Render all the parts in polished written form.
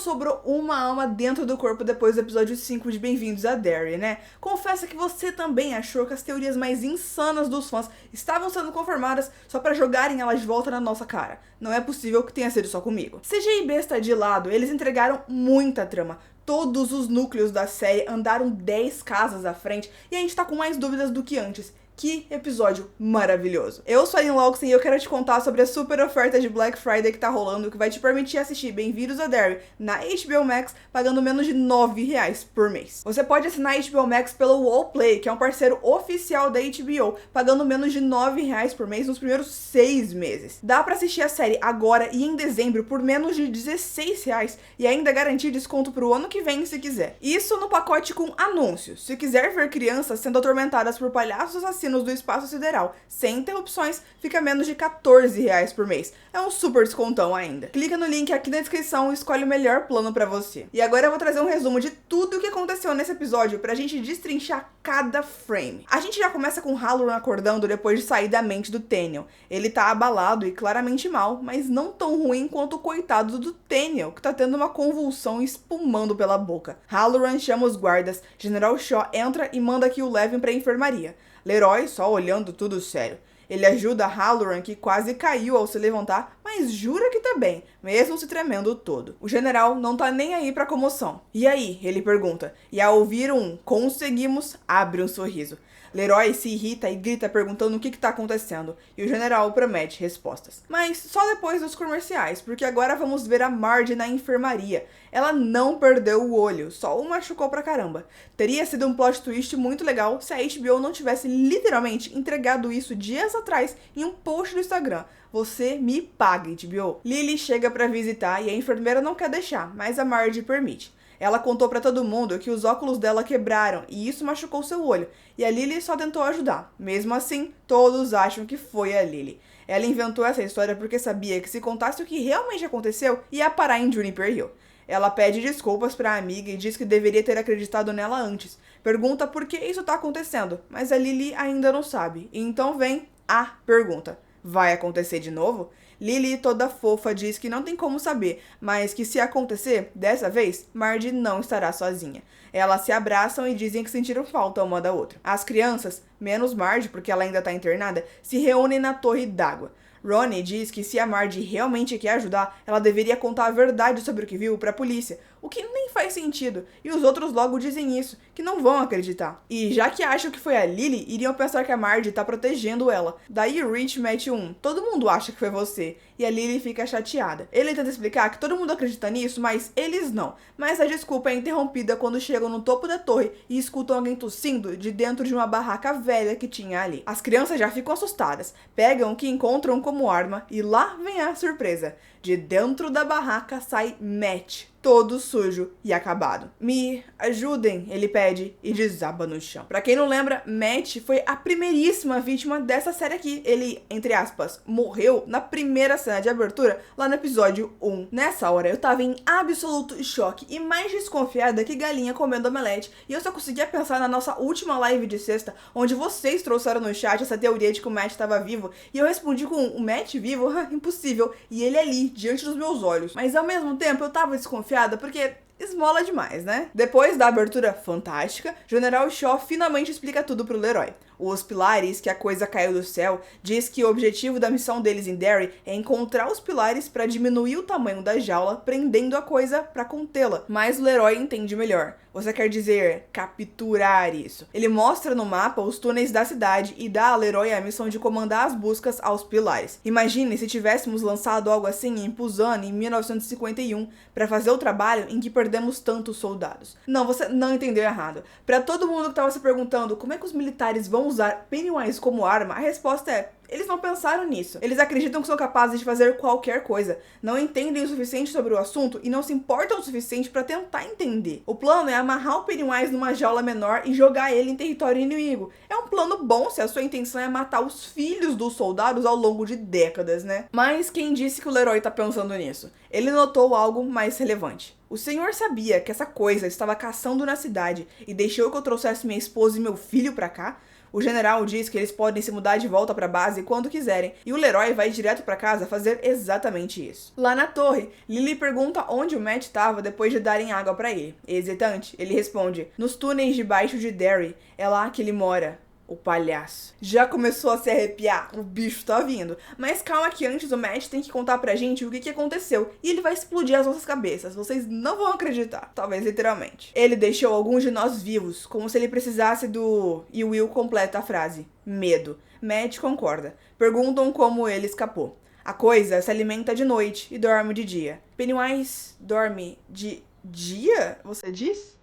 sobrou uma alma dentro do corpo depois do episódio 5 de Bem-vindos a Derry, né? Confessa que você também achou que as teorias mais insanas dos fãs estavam sendo confirmadas só pra jogarem elas de volta na nossa cara. Não é possível que tenha sido só comigo. CG e besta de lado, eles entregaram muita trama. Todos os núcleos da série andaram 10 casas à frente e a gente tá com mais dúvidas do que antes. Que episódio maravilhoso! Eu sou a Aline Lawson e eu quero te contar sobre a super oferta de Black Friday que tá rolando, que vai te permitir assistir Bem-vindos a Derry na HBO Max, pagando menos de R$9 por mês. Você pode assinar a HBO Max pelo Wallplay, que é um parceiro oficial da HBO, pagando menos de R$9 por mês nos primeiros 6 meses. Dá pra assistir a série agora e em dezembro por menos de R$16 e ainda garantir desconto pro ano que vem se quiser. Isso no pacote com anúncios. Se quiser ver crianças sendo atormentadas por palhaços assassinos do espaço sideral, sem interrupções, fica menos de R$14 por mês. É um super descontão ainda. Clica no link aqui na descrição e escolhe o melhor plano pra você. E agora eu vou trazer um resumo de tudo o que aconteceu nesse episódio pra gente destrinchar cada frame. A gente já começa com Halloran acordando depois de sair da mente do Daniel. Ele tá abalado e claramente mal, mas não tão ruim quanto o coitado do Daniel, que tá tendo uma convulsão espumando pela boca. Halloran chama os guardas, General Shaw entra e manda que o levem pra enfermaria. Leroy só olhando tudo sério. Ele ajuda Halloran, que quase caiu ao se levantar, mas jura que tá bem, mesmo se tremendo todo. O general não tá nem aí pra comoção. E aí? Ele pergunta. E ao ouvir um "conseguimos", abre um sorriso. Leroy se irrita e grita perguntando o que tá acontecendo, e o general promete respostas. Mas só depois dos comerciais, porque agora vamos ver a Marge na enfermaria. Ela não perdeu o olho, só o machucou pra caramba. Teria sido um plot twist muito legal se a HBO não tivesse literalmente entregado isso dias atrás em um post do Instagram. Você me paga, HBO. Lily chega pra visitar e a enfermeira não quer deixar, mas a Marge permite. Ela contou pra todo mundo que os óculos dela quebraram e isso machucou seu olho, e a Lily só tentou ajudar. Mesmo assim, todos acham que foi a Lily. Ela inventou essa história porque sabia que se contasse o que realmente aconteceu, ia parar em Juniper Hill. Ela pede desculpas pra amiga e diz que deveria ter acreditado nela antes. Pergunta por que isso tá acontecendo, mas a Lily ainda não sabe. E então vem a pergunta. Vai acontecer de novo? Lily, toda fofa, diz que não tem como saber, mas que se acontecer, dessa vez, Marge não estará sozinha. Elas se abraçam e dizem que sentiram falta uma da outra. As crianças, menos Marge, porque ela ainda está internada, se reúnem na torre d'água. Ronnie diz que se a Marge realmente quer ajudar, ela deveria contar a verdade sobre o que viu pra polícia, o que nem faz sentido, e os outros logo dizem isso, que não vão acreditar. E já que acham que foi a Lily, iriam pensar que a Marge tá protegendo ela. Daí o Rich mete todo mundo acha que foi você, e a Lily fica chateada. Ele tenta explicar que todo mundo acredita nisso, mas eles não. Mas a desculpa é interrompida quando chegam no topo da torre e escutam alguém tossindo de dentro de uma barraca velha que tinha ali. As crianças já ficam assustadas, pegam o que encontram como arma e lá vem a surpresa. De dentro da barraca sai Matt, todo sujo e acabado. Me ajudem, ele pede e desaba no chão. Pra quem não lembra, Matt foi a primeiríssima vítima dessa série aqui. Ele, entre aspas, morreu na primeira cena de abertura, lá no episódio 1. Nessa hora eu tava em absoluto choque e mais desconfiada que galinha comendo omelete, e eu só conseguia pensar na nossa última live de sexta, onde vocês trouxeram no chat essa teoria de que o Matt estava vivo, e eu respondi com o Matt vivo? Impossível, e ele ali, diante dos meus olhos. Mas ao mesmo tempo eu tava desconfiada porque esmola demais, né? Depois da abertura fantástica, General Shaw finalmente explica tudo pro Leroy. Os pilares, que a coisa caiu do céu, diz que o objetivo da missão deles em Derry é encontrar os pilares para diminuir o tamanho da jaula, prendendo a coisa para contê-la. Mas o Leroy entende melhor. Você quer dizer capturar isso. Ele mostra no mapa os túneis da cidade e dá a Leroy a missão de comandar as buscas aos pilares. Imagine se tivéssemos lançado algo assim em Pusan em 1951 para fazer o trabalho em que perdemos tantos soldados. Não, você não entendeu errado. Para todo mundo que estava se perguntando como é que os militares vão usar Pennywise como arma, a resposta é: eles não pensaram nisso. Eles acreditam que são capazes de fazer qualquer coisa, não entendem o suficiente sobre o assunto e não se importam o suficiente para tentar entender. O plano é amarrar o Pennywise numa jaula menor e jogar ele em território inimigo. É um plano bom se a sua intenção é matar os filhos dos soldados ao longo de décadas, né? Mas quem disse que o Leroy tá pensando nisso? Ele notou algo mais relevante. O senhor sabia que essa coisa estava caçando na cidade e deixou que eu trouxesse minha esposa e meu filho pra cá? O general diz que eles podem se mudar de volta pra base quando quiserem, e o Leroy vai direto pra casa fazer exatamente isso. Lá na torre, Lily pergunta onde o Matt estava depois de darem água pra ele. Hesitante, ele responde: nos túneis debaixo de Derry, é lá que ele mora. O palhaço. Já começou a se arrepiar, o bicho tá vindo. Mas calma que antes o Matt tem que contar pra gente o que aconteceu. E ele vai explodir as nossas cabeças, vocês não vão acreditar. Talvez literalmente. Ele deixou alguns de nós vivos, como se ele precisasse do... E Will completa a frase: medo. Matt concorda. Perguntam como ele escapou. A coisa se alimenta de noite e dorme de dia. Pennywise dorme de dia, você diz?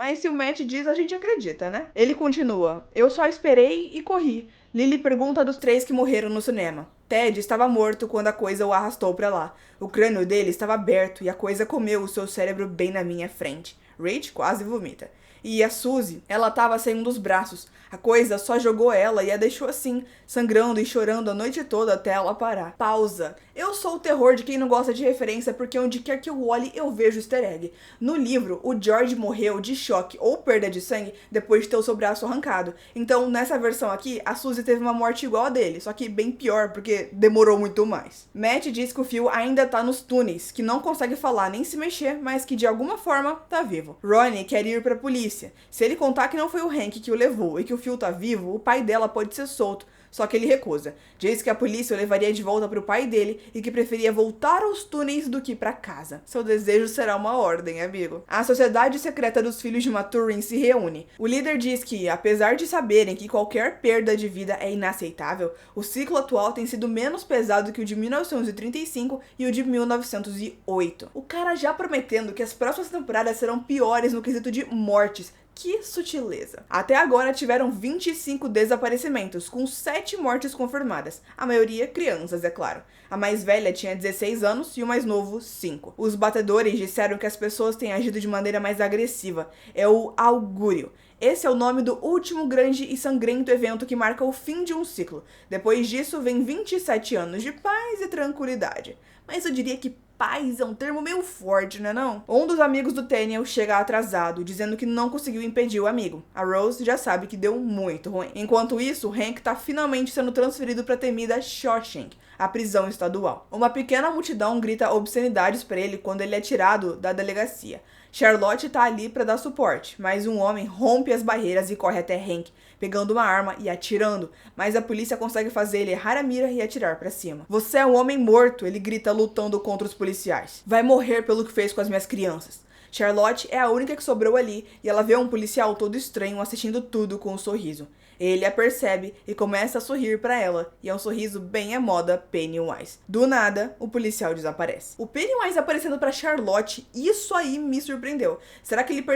Mas se o Matt diz, a gente acredita, né? Ele continua: eu só esperei e corri. Lily pergunta dos 3 que morreram no cinema. Ted estava morto quando a coisa o arrastou pra lá. O crânio dele estava aberto e a coisa comeu o seu cérebro bem na minha frente. Rach quase vomita. E a Suzy, ela tava sem um dos braços. A coisa só jogou ela e a deixou assim, sangrando e chorando a noite toda até ela parar. Pausa. Eu sou o terror de quem não gosta de referência, porque onde quer que eu olhe, eu vejo easter egg. No livro, o George morreu de choque ou perda de sangue depois de ter o seu braço arrancado. Então, nessa versão aqui, a Suzy teve uma morte igual a dele, só que bem pior, porque demorou muito mais. Matt diz que o Phil ainda tá nos túneis, que não consegue falar nem se mexer, mas que de alguma forma tá vivo. Ronnie quer ir pra polícia. Se ele contar que não foi o Hank que o levou e que o Phil tá vivo, o pai dela pode ser solto. Só que ele recusa. Diz que a polícia o levaria de volta pro pai dele e que preferia voltar aos túneis do que pra casa. Seu desejo será uma ordem, amigo. A Sociedade Secreta dos Filhos de Maturin se reúne. O líder diz que, apesar de saberem que qualquer perda de vida é inaceitável, o ciclo atual tem sido menos pesado que o de 1935 e o de 1908. O cara já prometendo que as próximas temporadas serão piores no quesito de mortes. Que sutileza. Até agora tiveram 25 desaparecimentos, com 7 mortes confirmadas. A maioria crianças, é claro. A mais velha tinha 16 anos e o mais novo, 5. Os batedores disseram que as pessoas têm agido de maneira mais agressiva. É o augúrio. Esse é o nome do último grande e sangrento evento que marca o fim de um ciclo. Depois disso, vem 27 anos de paz e tranquilidade. Mas eu diria que paz é um termo meio forte, né não? Um dos amigos do Daniel chega atrasado, dizendo que não conseguiu impedir o amigo. A Rose já sabe que deu muito ruim. Enquanto isso, o Hank tá finalmente sendo transferido pra temida Shawshank, a prisão estadual. Uma pequena multidão grita obscenidades pra ele quando ele é tirado da delegacia. Charlotte tá ali pra dar suporte, mas um homem rompe as barreiras e corre até Hank, pegando uma arma e atirando, mas a polícia consegue fazer ele errar a mira e atirar pra cima. Você é um homem morto, ele grita lutando contra os policiais. Vai morrer pelo que fez com as minhas crianças. Charlotte é a única que sobrou ali e ela vê um policial todo estranho assistindo tudo com um sorriso. Ele a percebe e começa a sorrir pra ela, e é um sorriso bem à moda Pennywise. Do nada, o policial desaparece. O Pennywise aparecendo pra Charlotte, isso aí me surpreendeu. Será que ele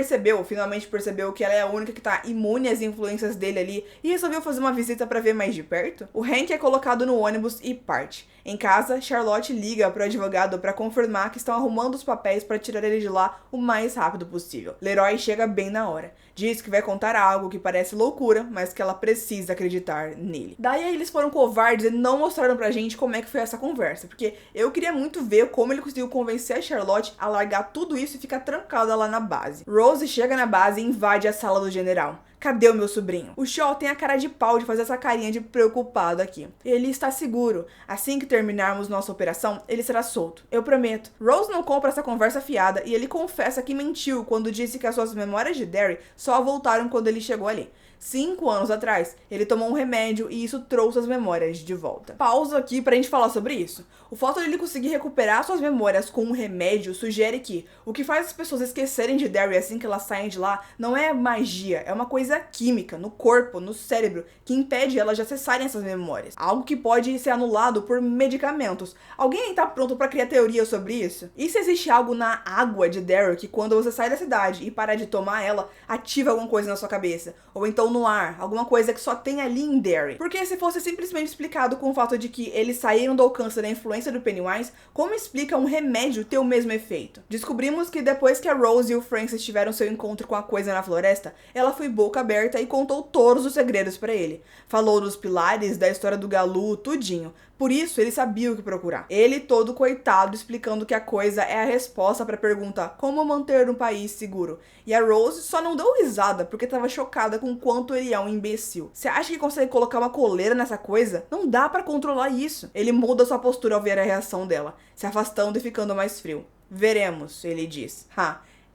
finalmente percebeu que ela é a única que tá imune às influências dele ali e resolveu fazer uma visita pra ver mais de perto? O Hank é colocado no ônibus e parte. Em casa, Charlotte liga pro advogado pra confirmar que estão arrumando os papéis pra tirar ele de lá o mais rápido possível. Leroy chega bem na hora. Diz que vai contar algo que parece loucura, mas que ela precisa acreditar nele. Daí eles foram covardes e não mostraram pra gente como é que foi essa conversa, porque eu queria muito ver como ele conseguiu convencer a Charlotte a largar tudo isso e ficar trancada lá na base. Rose chega na base e invade a sala do general. Cadê o meu sobrinho? O Shaw tem a cara de pau de fazer essa carinha de preocupado aqui. Ele está seguro. Assim que terminarmos nossa operação, ele será solto. Eu prometo. Rose não compra essa conversa fiada e ele confessa que mentiu quando disse que as suas memórias de Derry só voltaram quando ele chegou ali. 5 anos atrás, ele tomou um remédio e isso trouxe as memórias de volta. Pausa aqui pra gente falar sobre isso. O fato de ele conseguir recuperar suas memórias com um remédio sugere que o que faz as pessoas esquecerem de Derry assim que elas saem de lá não é magia, é uma coisa química no corpo, no cérebro, que impede elas de acessarem essas memórias. Algo que pode ser anulado por medicamentos. Alguém tá pronto pra criar teoria sobre isso? E se existe algo na água de Derry que quando você sai da cidade e parar de tomar ela, ativa alguma coisa na sua cabeça? Ou então no ar, alguma coisa que só tem ali em Derry. Porque se fosse simplesmente explicado com o fato de que eles saíram do alcance da influência do Pennywise, como explica um remédio ter o mesmo efeito? Descobrimos que depois que a Rose e o Francis tiveram seu encontro com a coisa na floresta, ela foi boca aberta e contou todos os segredos pra ele. Falou dos pilares, da história do Galu, tudinho. Por isso, ele sabia o que procurar. Ele, todo coitado, explicando que a coisa é a resposta para a pergunta como manter um país seguro. E a Rose só não deu risada porque estava chocada com o quanto ele é um imbecil. Você acha que consegue colocar uma coleira nessa coisa? Não dá para controlar isso. Ele muda sua postura ao ver a reação dela, se afastando e ficando mais frio. Veremos, ele diz.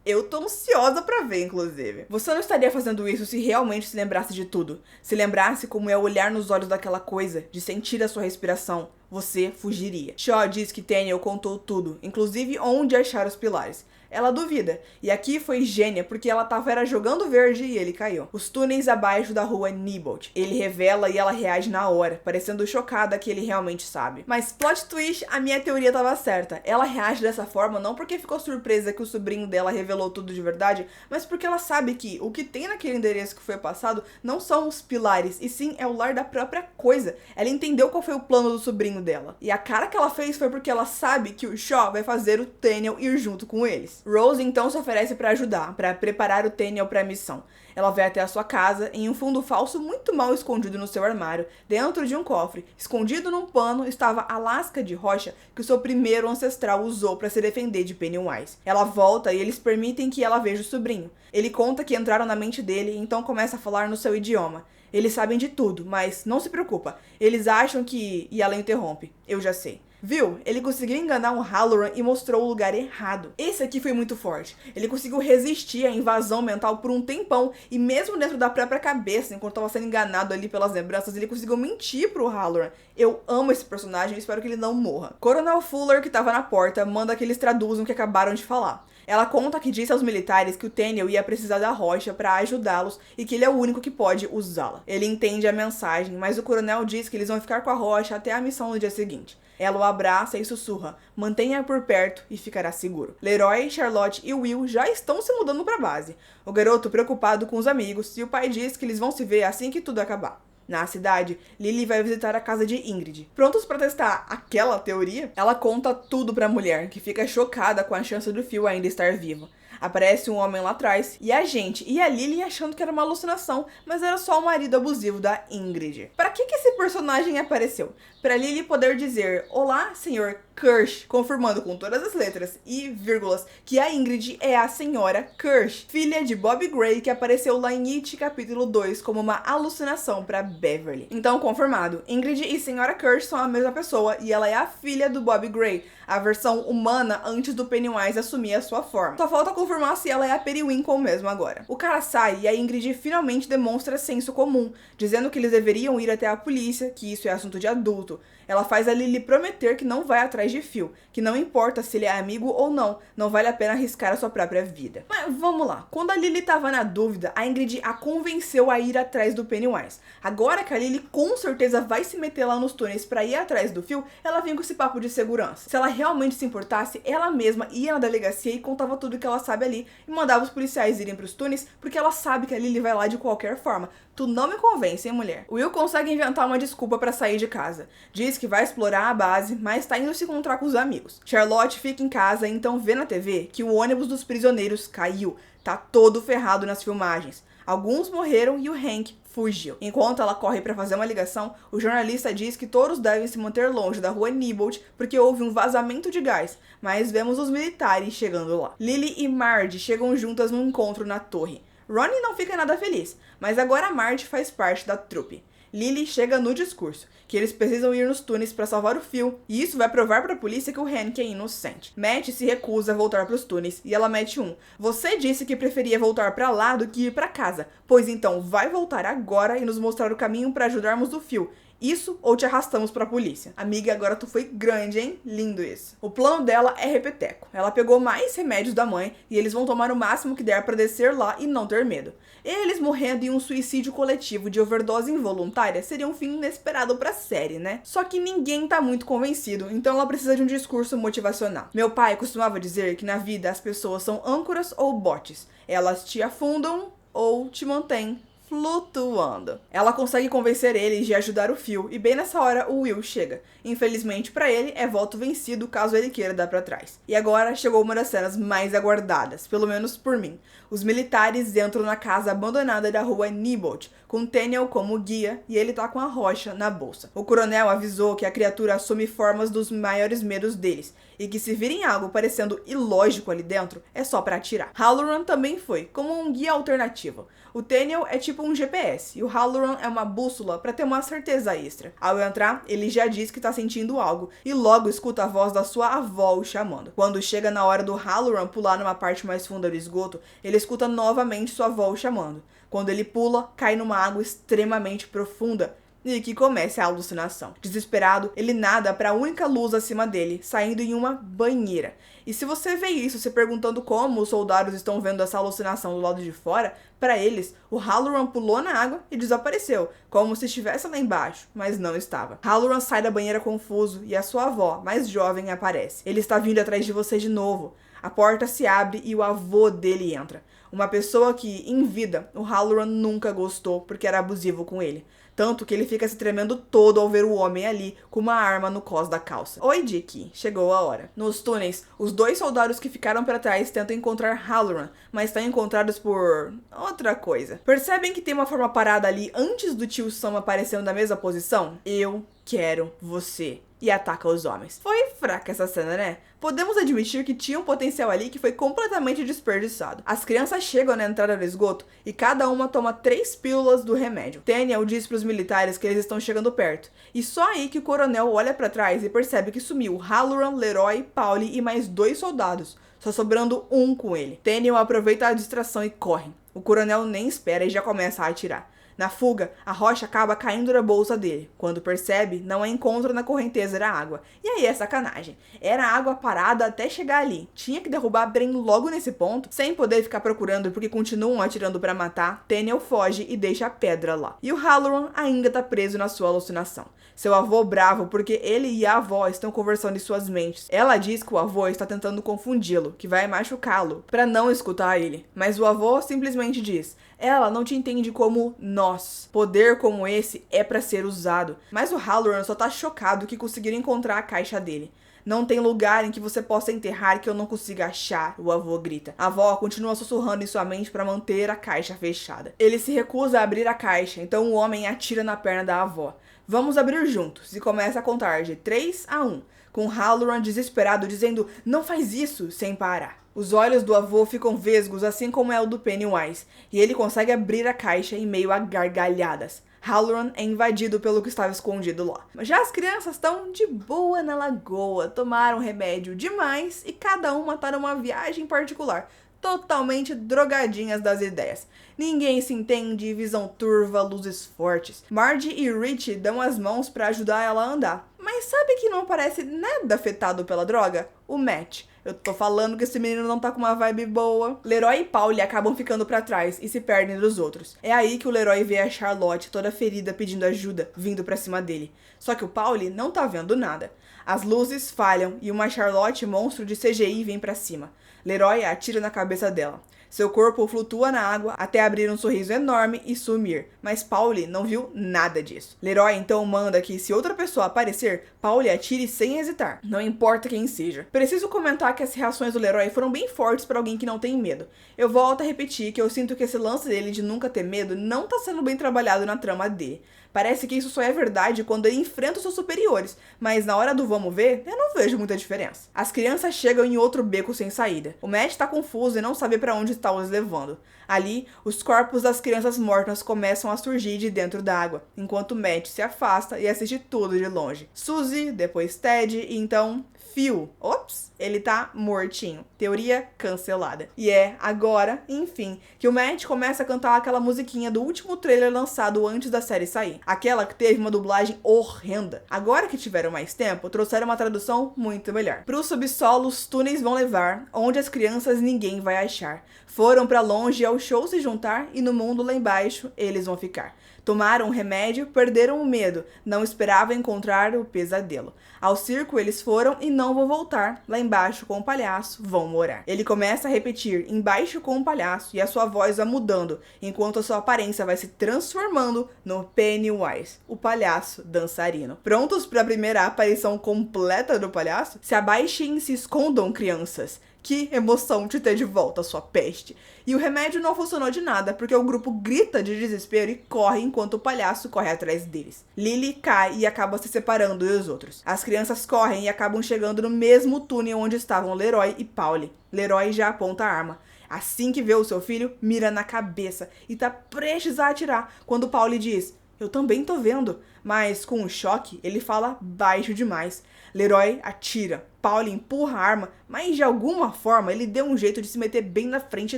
Eu tô ansiosa pra ver, inclusive. Você não estaria fazendo isso se realmente se lembrasse de tudo. Se lembrasse como é olhar nos olhos daquela coisa, de sentir a sua respiração. Você fugiria. Shaw diz que Daniel contou tudo, inclusive onde achar os pilares. Ela duvida, e aqui foi gênia porque ela tava jogando verde e ele caiu. Os túneis abaixo da rua Neibolt. Ele revela e ela reage na hora, parecendo chocada que ele realmente sabe. Mas plot twist, a minha teoria tava certa. Ela reage dessa forma não porque ficou surpresa que o sobrinho dela revelou tudo de verdade, mas porque ela sabe que o que tem naquele endereço que foi passado não são os pilares, e sim é o lar da própria coisa. Ela entendeu qual foi o plano do sobrinho dela. E a cara que ela fez foi porque ela sabe que o Shaw vai fazer o Daniel ir junto com eles. Rose então se oferece para ajudar, para preparar o Daniel para a missão. Ela vai até a sua casa, em um fundo falso muito mal escondido no seu armário, dentro de um cofre. Escondido num pano estava a lasca de rocha que o seu primeiro ancestral usou para se defender de Pennywise. Ela volta e eles permitem que ela veja o sobrinho. Ele conta que entraram na mente dele e então começa a falar no seu idioma. Eles sabem de tudo, mas não se preocupa. Eles acham que... E ela interrompe. Eu já sei. Viu? Ele conseguiu enganar um Halloran e mostrou o lugar errado. Esse aqui foi muito forte. Ele conseguiu resistir à invasão mental por um tempão e mesmo dentro da própria cabeça, enquanto estava sendo enganado ali pelas lembranças, ele conseguiu mentir pro Halloran. Eu amo esse personagem e espero que ele não morra. Coronel Fuller, que estava na porta, manda que eles traduzam o que acabaram de falar. Ela conta que disse aos militares que o Daniel ia precisar da rocha para ajudá-los e que ele é o único que pode usá-la. Ele entende a mensagem, mas o coronel diz que eles vão ficar com a rocha até a missão no dia seguinte. Ela o abraça e sussurra, mantenha por perto e ficará seguro. Leroy, Charlotte e Will já estão se mudando para a base. O garoto preocupado com os amigos e o pai diz que eles vão se ver assim que tudo acabar. Na cidade, Lily vai visitar a casa de Ingrid. Prontos para testar aquela teoria? Ela conta tudo para a mulher, que fica chocada com a chance do Phil ainda estar vivo. Aparece um homem lá atrás, e a gente e a Lily achando que era uma alucinação, mas era só o marido abusivo da Ingrid. Para que esse personagem apareceu? Para Lily poder dizer, olá, senhor Kirsch, confirmando com todas as letras e vírgulas que a Ingrid é a senhora Kirsch, filha de Bob Gray, que apareceu lá em It capítulo 2 como uma alucinação para Beverly. Então, confirmado, Ingrid e senhora Kirsch são a mesma pessoa e ela é a filha do Bob Gray, a versão humana antes do Pennywise assumir a sua forma. Só falta confirmar se ela é a Periwinkle mesmo agora. O cara sai e a Ingrid finalmente demonstra senso comum, dizendo que eles deveriam ir até a polícia, que isso é assunto de adulto. Ela faz a Lily prometer que não vai atrás de Phil, que não importa se ele é amigo ou não vale a pena arriscar a sua própria vida. Mas vamos lá, quando a Lily tava na dúvida, a Ingrid a convenceu a ir atrás do Pennywise. Agora que a Lily com certeza vai se meter lá nos túneis pra ir atrás do Phil, ela vem com esse papo de segurança. Se ela realmente se importasse, ela mesma ia na delegacia e contava tudo que ela sabe ali e mandava os policiais irem pros túneis, porque ela sabe que a Lily vai lá de qualquer forma. Tu não me convence, hein, mulher? Will consegue inventar uma desculpa pra sair de casa. Diz que vai explorar a base, mas tá indo se encontrar com os amigos. Charlotte fica em casa e então vê na TV que o ônibus dos prisioneiros caiu. Tá todo ferrado nas filmagens. Alguns morreram e o Hank fugiu. Enquanto ela corre para fazer uma ligação, o jornalista diz que todos devem se manter longe da rua Neibolt porque houve um vazamento de gás, mas vemos os militares chegando lá. Lily e Marge chegam juntas num encontro na torre. Ronnie não fica nada feliz, mas agora Marge faz parte da trupe. Lily chega no discurso, que eles precisam ir nos túneis para salvar o Phil, e isso vai provar para a polícia que o Hank é inocente. Matt se recusa a voltar para os túneis, e ela mete um. Você disse que preferia voltar para lá do que ir para casa, pois então vai voltar agora e nos mostrar o caminho para ajudarmos o Phil. Isso ou te arrastamos pra polícia. Amiga, agora tu foi grande, hein? Lindo isso. O plano dela é repeteco. Ela pegou mais remédios da mãe e eles vão tomar o máximo que der pra descer lá e não ter medo. Eles morrendo em um suicídio coletivo de overdose involuntária seria um fim inesperado pra série, né? Só que ninguém tá muito convencido, então ela precisa de um discurso motivacional. Meu pai costumava dizer que na vida as pessoas são âncoras ou botes. Elas te afundam ou te mantêm flutuando. Ela consegue convencer eles de ajudar o Phil e bem nessa hora o Will chega. Infelizmente pra ele é voto vencido caso ele queira dar pra trás. E agora chegou uma das cenas mais aguardadas, pelo menos por mim. Os militares entram na casa abandonada da rua Neibolt, com Daniel como guia e ele tá com a rocha na bolsa. O coronel avisou que a criatura assume formas dos maiores medos deles e que se virem algo parecendo ilógico ali dentro, é só pra atirar. Halloran também foi, como um guia alternativo. O Daniel é tipo um GPS e o Halloran é uma bússola para ter uma certeza extra. Ao entrar, ele já diz que tá sentindo algo e logo escuta a voz da sua avó o chamando. Quando chega na hora do Halloran pular numa parte mais funda do esgoto, ele escuta novamente sua avó o chamando. Quando ele pula, cai numa água extremamente profunda e que começa a alucinação. Desesperado, ele nada para a única luz acima dele, saindo em uma banheira. E se você vê isso se perguntando como os soldados estão vendo essa alucinação do lado de fora, para eles, o Halloran pulou na água e desapareceu, como se estivesse lá embaixo, mas não estava. Halloran sai da banheira confuso e a sua avó, mais jovem, aparece. Ele está vindo atrás de você de novo. A porta se abre e o avô dele entra. Uma pessoa que, em vida, o Halloran nunca gostou porque era abusivo com ele. Tanto que ele fica se tremendo todo ao ver o homem ali com uma arma no cós da calça. Oi, Dick. Chegou a hora. Nos túneis, os dois soldados que ficaram para trás tentam encontrar Halloran, mas estão encontrados por outra coisa. Percebem que tem uma forma parada ali antes do tio Sam aparecer na mesma posição? Eu quero você. E ataca os homens. Foi fraca essa cena, né? Podemos admitir que tinha um potencial ali que foi completamente desperdiçado. As crianças chegam na entrada do esgoto e cada uma toma 3 pílulas do remédio. Daniel diz para os militares que eles estão chegando perto. E só aí que o coronel olha para trás e percebe que sumiu Halloran, Leroy, Pauli e mais 2 soldados, só sobrando um com ele. Daniel aproveita a distração e corre. O coronel nem espera e já começa a atirar. Na fuga, a rocha acaba caindo da bolsa dele. Quando percebe, não a encontra na correnteza da água. E aí é sacanagem. Era água parada até chegar ali. Tinha que derrubar Bren logo nesse ponto, sem poder ficar procurando porque continuam atirando pra matar. Daniel foge e deixa a pedra lá. E o Halloran ainda tá preso na sua alucinação. Seu avô bravo porque ele e a avó estão conversando em suas mentes. Ela diz que o avô está tentando confundi-lo, que vai machucá-lo, pra não escutar ele. Mas o avô simplesmente diz: ela não te entende como nós. Poder como esse é pra ser usado. Mas o Halloran só tá chocado que conseguiram encontrar a caixa dele. Não tem lugar em que você possa enterrar que eu não consiga achar, o avô grita. A avó continua sussurrando em sua mente para manter a caixa fechada. Ele se recusa a abrir a caixa, então o homem atira na perna da avó. Vamos abrir juntos, e começa a contar de 3 a 1, com Halloran desesperado dizendo não faz isso, sem parar. Os olhos do avô ficam vesgos, assim como é o do Pennywise, e ele consegue abrir a caixa em meio a gargalhadas. Halloran é invadido pelo que estava escondido lá. Já as crianças estão de boa na lagoa, tomaram remédio demais e cada uma tá numa viagem particular, totalmente drogadinhas das ideias. Ninguém se entende, visão turva, luzes fortes. Marge e Rich dão as mãos para ajudar ela a andar. Mas sabe que não parece nada afetado pela droga? O Matt. Eu tô falando que esse menino não tá com uma vibe boa. Leroy e Pauli acabam ficando pra trás e se perdem dos outros. É aí que o Leroy vê a Charlotte toda ferida pedindo ajuda, vindo pra cima dele. Só que o Pauli não tá vendo nada. As luzes falham e uma Charlotte monstro de CGI vem pra cima. Leroy atira na cabeça dela. Seu corpo flutua na água até abrir um sorriso enorme e sumir, mas Pauli não viu nada disso. Leroy então manda que se outra pessoa aparecer, Pauli atire sem hesitar, não importa quem seja. Preciso comentar que as reações do Leroy foram bem fortes para alguém que não tem medo. Eu volto a repetir que eu sinto que esse lance dele de nunca ter medo não tá sendo bem trabalhado na trama dele. Parece que isso só é verdade quando ele enfrenta os seus superiores, mas na hora do vamos ver, eu não vejo muita diferença. As crianças chegam em outro beco sem saída. O Matt tá confuso e não sabe para onde está os levando. Ali, os corpos das crianças mortas começam a surgir de dentro da água, enquanto Matt se afasta e assiste tudo de longe. Suzy, depois Ted e então Phil. Ops, ele tá mortinho. Teoria cancelada. E é agora, enfim, que o Matt começa a cantar aquela musiquinha do último trailer lançado antes da série sair. Aquela que teve uma dublagem horrenda. Agora que tiveram mais tempo, trouxeram uma tradução muito melhor. Pro subsolo, os túneis vão levar, onde as crianças ninguém vai achar. Foram pra longe ao show se juntar e no mundo lá embaixo eles vão ficar. Tomaram um remédio, perderam o medo, não esperavam encontrar o pesadelo. Ao circo eles foram e não não vou voltar, lá embaixo com o palhaço vão morar. Ele começa a repetir embaixo com o palhaço e a sua voz vai mudando, enquanto a sua aparência vai se transformando no Pennywise, o palhaço dançarino. Prontos para a primeira aparição completa do palhaço? Se abaixem e se escondam, crianças. Que emoção te ter de volta, sua peste. E o remédio não funcionou de nada, porque o grupo grita de desespero e corre enquanto o palhaço corre atrás deles. Lily cai e acaba se separando dos outros. As crianças correm e acabam chegando no mesmo túnel onde estavam Leroy e Pauli. Leroy já aponta a arma. Assim que vê o seu filho, mira na cabeça e tá prestes a atirar, quando Pauli diz: "Eu também tô vendo", mas com um choque, ele fala baixo demais. Leroy atira, Pauli empurra a arma, mas de alguma forma ele deu um jeito de se meter bem na frente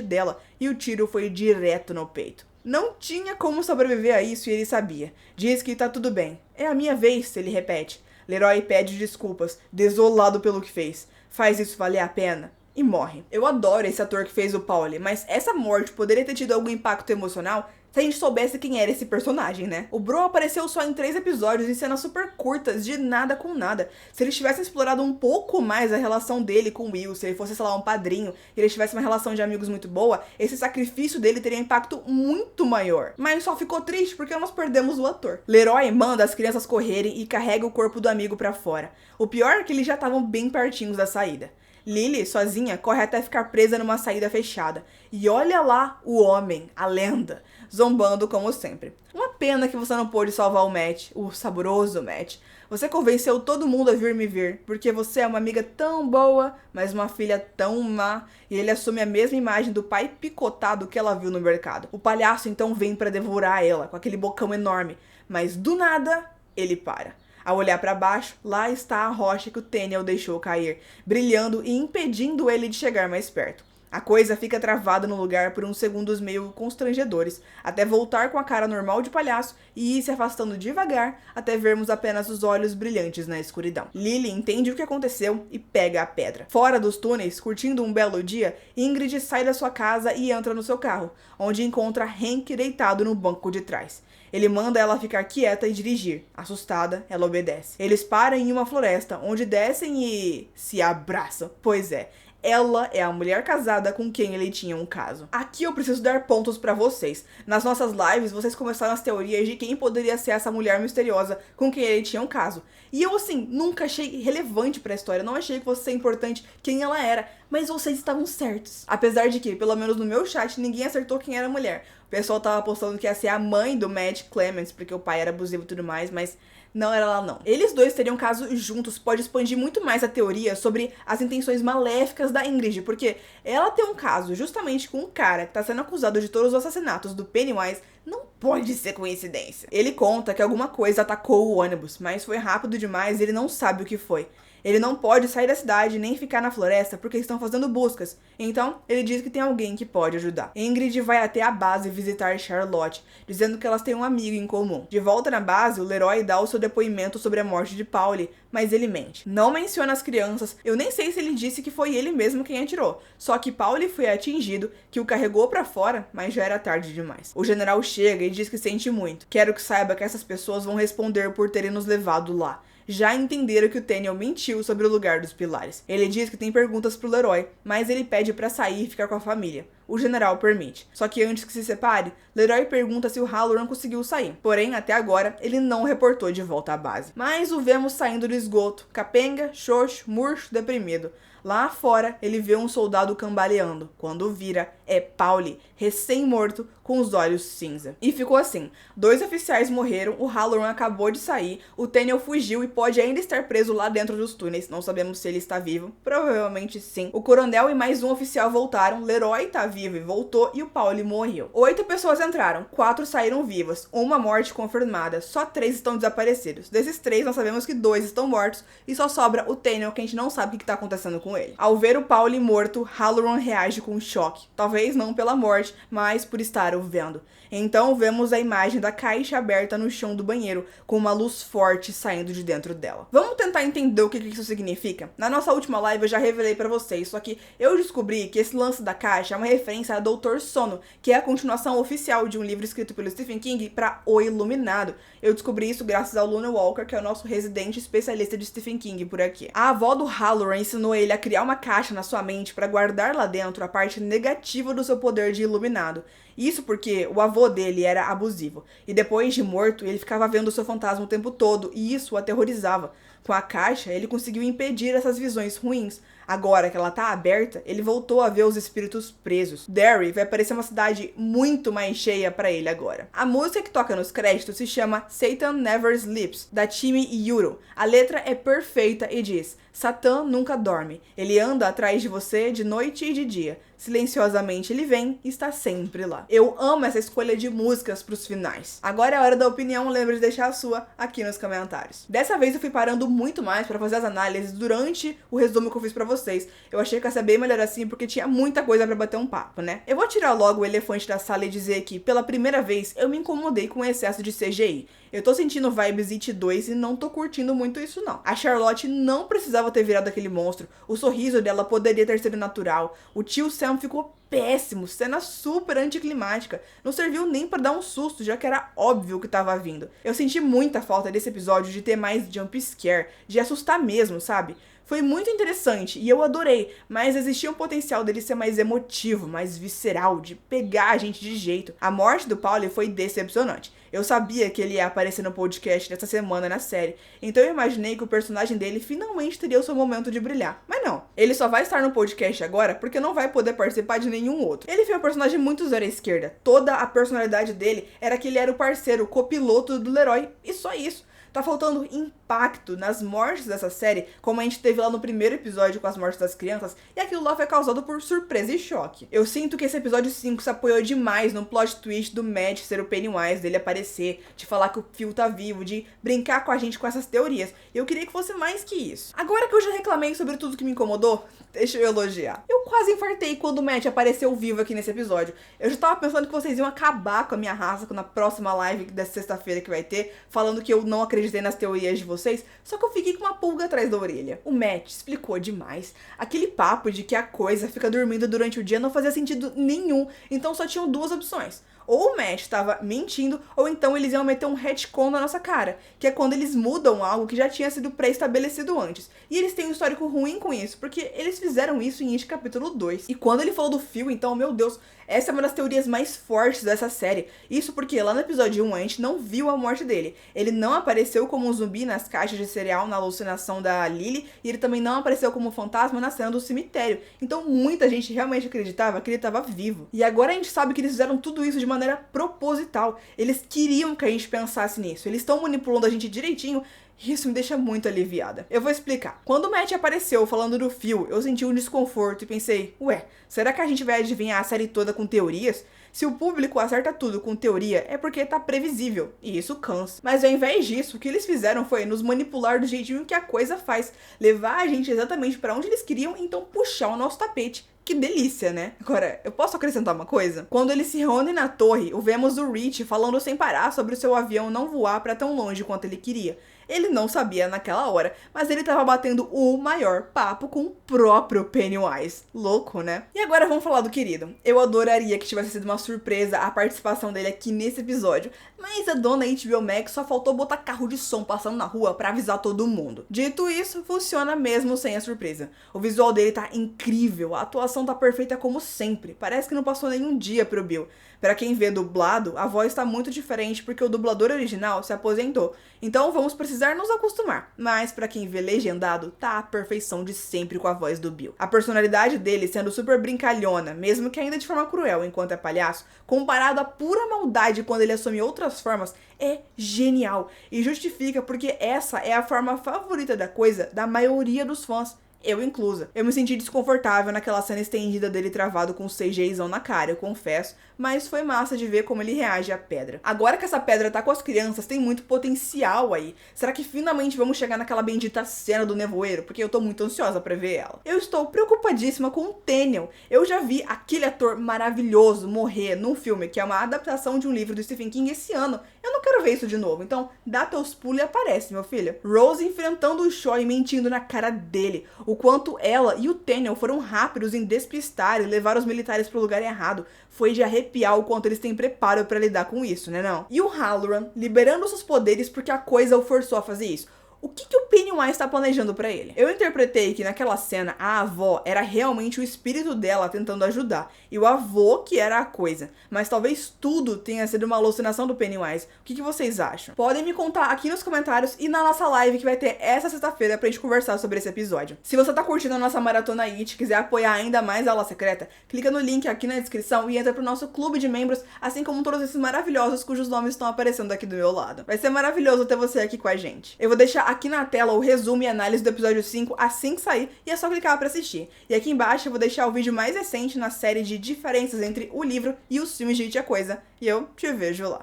dela e o tiro foi direto no peito. Não tinha como sobreviver a isso e ele sabia. Diz que tá tudo bem. "É a minha vez", ele repete. Leroy pede desculpas, desolado pelo que fez. Faz isso valer a pena e morre. Eu adoro esse ator que fez o Pauli, mas essa morte poderia ter tido algum impacto emocional se a gente soubesse quem era esse personagem, né? O Bro apareceu só em 3 episódios em cenas super curtas, de nada com nada. Se eles tivessem explorado um pouco mais a relação dele com o Will, se ele fosse, sei lá, um padrinho, e eles tivessem uma relação de amigos muito boa, esse sacrifício dele teria um impacto muito maior. Mas só ficou triste porque nós perdemos o ator. Leroy manda as crianças correrem e carrega o corpo do amigo pra fora. O pior é que eles já estavam bem pertinhos da saída. Lily, sozinha, corre até ficar presa numa saída fechada. E olha lá o homem, a lenda, zombando como sempre. Uma pena que você não pôde salvar o Matt, o saboroso Matt. Você convenceu todo mundo a vir me ver, porque você é uma amiga tão boa, mas uma filha tão má. E ele assume a mesma imagem do pai picotado que ela viu no mercado. O palhaço então vem pra devorar ela, com aquele bocão enorme. Mas do nada, ele para. Ao olhar para baixo, lá está a rocha que o Teniel deixou cair, brilhando e impedindo ele de chegar mais perto. A coisa fica travada no lugar por uns segundos meio constrangedores, até voltar com a cara normal de palhaço e ir se afastando devagar até vermos apenas os olhos brilhantes na escuridão. Lily entende o que aconteceu e pega a pedra. Fora dos túneis, curtindo um belo dia, Ingrid sai da sua casa e entra no seu carro, onde encontra Hank deitado no banco de trás. Ele manda ela ficar quieta e dirigir. Assustada, ela obedece. Eles param em uma floresta, onde descem e se abraçam. Pois é, ela é a mulher casada com quem ele tinha um caso. Aqui eu preciso dar pontos pra vocês. Nas nossas lives, vocês começaram as teorias de quem poderia ser essa mulher misteriosa com quem ele tinha um caso. E eu, assim, nunca achei relevante pra história. Não achei que fosse ser importante quem ela era. Mas vocês estavam certos. Apesar de que, pelo menos no meu chat, ninguém acertou quem era a mulher. O pessoal tava apostando que ia ser a mãe do Matt Clements, porque o pai era abusivo e tudo mais, mas não era ela não. Eles dois teriam caso juntos, pode expandir muito mais a teoria sobre as intenções maléficas da Ingrid, porque ela tem um caso justamente com um cara que tá sendo acusado de todos os assassinatos do Pennywise, não pode ser coincidência. Ele conta que alguma coisa atacou o ônibus, mas foi rápido demais e ele não sabe o que foi. Ele não pode sair da cidade nem ficar na floresta porque estão fazendo buscas. Então, ele diz que tem alguém que pode ajudar. Ingrid vai até a base visitar Charlotte, dizendo que elas têm um amigo em comum. De volta na base, o Leroy dá o seu depoimento sobre a morte de Pauli, mas ele mente. Não menciona as crianças, eu nem sei se ele disse que foi ele mesmo quem atirou. Só que Pauli foi atingido, que o carregou pra fora, mas já era tarde demais. O general chega e diz que sente muito. Quero que saiba que essas pessoas vão responder por terem nos levado lá. Já entenderam que o Teniel mentiu sobre o lugar dos pilares. Ele diz que tem perguntas pro Leroy, mas ele pede pra sair e ficar com a família. O general permite. Só que antes que se separe, Leroy pergunta se o Halloran conseguiu sair. Porém, até agora, ele não reportou de volta à base. Mas o vemos saindo do esgoto, capenga, xoxo, murcho, deprimido. Lá fora, ele vê um soldado cambaleando. Quando vira, é Pauli, recém-morto, com os olhos cinza. E ficou assim. 2 oficiais morreram, o Halloran acabou de sair, o Teniel fugiu e pode ainda estar preso lá dentro dos túneis. Não sabemos se ele está vivo. Provavelmente sim. O coronel e mais um oficial voltaram, Leroy tá vivo e voltou, e o Pauli morreu. 8 pessoas entraram, 4 saíram vivas, uma morte confirmada, só 3 estão desaparecidos. Desses 3, nós sabemos que 2 estão mortos, e só sobra o Teniel, que a gente não sabe o que tá acontecendo com ele. Ao ver o Pauli morto, Halloran reage com choque. Talvez não pela morte, mas por estar o vendo. Então vemos a imagem da caixa aberta no chão do banheiro, com uma luz forte saindo de dentro dela. Vamos tentar entender o que isso significa? Na nossa última live eu já revelei pra vocês, só que eu descobri que esse lance da caixa é uma referência referência a Doutor Sono, que é a continuação oficial de um livro escrito pelo Stephen King para O Iluminado. Eu descobri isso graças ao Luna Walker, que é o nosso residente especialista de Stephen King por aqui. A avó do Halloran ensinou ele a criar uma caixa na sua mente para guardar lá dentro a parte negativa do seu poder de iluminado. Isso porque o avô dele era abusivo, e depois de morto, ele ficava vendo o seu fantasma o tempo todo, e isso o aterrorizava. Com a caixa, ele conseguiu impedir essas visões ruins. Agora que ela tá aberta, ele voltou a ver os espíritos presos. Derry vai parecer uma cidade muito mais cheia pra ele agora. A música que toca nos créditos se chama Satan Never Sleeps, da Timi Yuro. A letra é perfeita e diz: Satã nunca dorme. Ele anda atrás de você de noite e de dia. Silenciosamente ele vem e está sempre lá. Eu amo essa escolha de músicas pros finais. Agora é a hora da opinião, lembre de deixar a sua aqui nos comentários. Dessa vez eu fui parando muito mais pra fazer as análises durante o resumo que eu fiz pra vocês. Eu achei que ia ser bem melhor assim, porque tinha muita coisa pra bater um papo, né? Eu vou tirar logo o elefante da sala e dizer que, pela primeira vez, eu me incomodei com o excesso de CGI. Eu tô sentindo vibes It 2 e não tô curtindo muito isso não. A Charlotte não precisava ter virado aquele monstro, o sorriso dela poderia ter sido natural, o tio Sam ficou péssimo, cena super anticlimática, não serviu nem pra dar um susto, já que era óbvio o que tava vindo. Eu senti muita falta desse episódio de ter mais jump scare, de assustar mesmo, sabe? Foi muito interessante e eu adorei, mas existia um potencial dele ser mais emotivo, mais visceral, de pegar a gente de jeito. A morte do Paulie foi decepcionante. Eu sabia que ele ia aparecer no podcast dessa semana na série, então eu imaginei que o personagem dele finalmente teria o seu momento de brilhar. Mas não, ele só vai estar no podcast agora porque não vai poder participar de nenhum outro. Ele foi um personagem muito zero à esquerda. Toda a personalidade dele era que ele era o parceiro, o copiloto do Leroy, e só isso. Tá faltando impacto nas mortes dessa série, como a gente teve lá no primeiro episódio com as mortes das crianças, e aquilo lá foi causado por surpresa e choque. Eu sinto que esse episódio 5 se apoiou demais no plot twist do Matt ser o Pennywise, dele aparecer, de falar que o Phil tá vivo, de brincar com a gente com essas teorias. Eu queria que fosse mais que isso. Agora que eu já reclamei sobre tudo que me incomodou, deixa eu elogiar. Eu quase infartei quando o Matt apareceu vivo aqui nesse episódio. Eu já tava pensando que vocês iam acabar com a minha raça na próxima live dessa sexta-feira que vai ter, falando que eu não acreditei nas teorias de vocês, só que eu fiquei com uma pulga atrás da orelha. O Matt explicou demais. Aquele papo de que a coisa fica dormindo durante o dia não fazia sentido nenhum, então só tinham duas opções. Ou o Matt estava mentindo, ou então eles iam meter um retcon na nossa cara, que é quando eles mudam algo que já tinha sido pré-estabelecido antes. E eles têm um histórico ruim com isso, porque eles fizeram isso em It capítulo 2. E quando ele falou do Phil, então, meu Deus, essa é uma das teorias mais fortes dessa série. Isso porque lá no episódio 1 a gente não viu a morte dele. Ele não apareceu como um zumbi nas caixas de cereal na alucinação da Lily, e ele também não apareceu como fantasma na cena do cemitério. Então muita gente realmente acreditava que ele estava vivo. E agora a gente sabe que eles fizeram tudo isso de maneira proposital. Eles queriam que a gente pensasse nisso. Eles estão manipulando a gente direitinho. Isso me deixa muito aliviada. Eu vou explicar. Quando o Matt apareceu falando do Phil, eu senti um desconforto e pensei, ué, será que a gente vai adivinhar a série toda com teorias? Se o público acerta tudo com teoria, é porque tá previsível, e isso cansa. Mas ao invés disso, o que eles fizeram foi nos manipular do jeitinho que a coisa faz, levar a gente exatamente pra onde eles queriam, então puxar o nosso tapete. Que delícia, né? Agora, eu posso acrescentar uma coisa? Quando eles se reúnem na torre, vemos o Rich falando sem parar sobre o seu avião não voar pra tão longe quanto ele queria. Ele não sabia naquela hora, mas ele tava batendo o maior papo com o próprio Pennywise. Louco, né? E agora vamos falar do querido. Eu adoraria que tivesse sido uma surpresa a participação dele aqui nesse episódio, mas a dona HBO Max só faltou botar carro de som passando na rua pra avisar todo mundo. Dito isso, funciona mesmo sem a surpresa. O visual dele tá incrível, a atuação tá perfeita como sempre. Parece que não passou nenhum dia pro Bill. Pra quem vê dublado, a voz tá muito diferente porque o dublador original se aposentou. Então vamos precisar nos acostumar. Mas pra quem vê legendado, tá a perfeição de sempre com a voz do Bill. A personalidade dele sendo super brincalhona, mesmo que ainda de forma cruel enquanto é palhaço, comparado à pura maldade quando ele assume outras formas, é genial. E justifica porque essa é a forma favorita da coisa da maioria dos fãs. Eu inclusa. Eu me senti desconfortável naquela cena estendida dele travado com um CGzão na cara, eu confesso, mas foi massa de ver como ele reage à pedra. Agora que essa pedra tá com as crianças, tem muito potencial aí. Será que finalmente vamos chegar naquela bendita cena do nevoeiro? Porque eu tô muito ansiosa pra ver ela. Eu estou preocupadíssima com o Daniel. Eu já vi aquele ator maravilhoso morrer num filme que é uma adaptação de um livro do Stephen King esse ano. Eu não quero ver isso de novo, então dá teus pulos e aparece, meu filho. Rose enfrentando o Shaw e mentindo na cara dele. O quanto ela e o Daniel foram rápidos em despistar e levar os militares pro lugar errado foi de arrepiar o quanto eles têm preparo pra lidar com isso, né não? E o Halloran liberando seus poderes porque a coisa o forçou a fazer isso. O que o Pennywise tá planejando pra ele? Eu interpretei que naquela cena a avó era realmente o espírito dela tentando ajudar, e o avô que era a coisa. Mas talvez tudo tenha sido uma alucinação do Pennywise. O que vocês acham? Podem me contar aqui nos comentários e na nossa live que vai ter essa sexta-feira pra gente conversar sobre esse episódio. Se você tá curtindo a nossa maratona It e quiser apoiar ainda mais a aula secreta, clica no link aqui na descrição e entra pro nosso clube de membros, assim como todos esses maravilhosos cujos nomes estão aparecendo aqui do meu lado. Vai ser maravilhoso ter você aqui com a gente. Eu vou deixar aqui na tela o resumo e análise do episódio 5 assim que sair e é só clicar pra assistir. E aqui embaixo eu vou deixar o vídeo mais recente na série de diferenças entre o livro e os filmes de It a Coisa. E eu te vejo lá.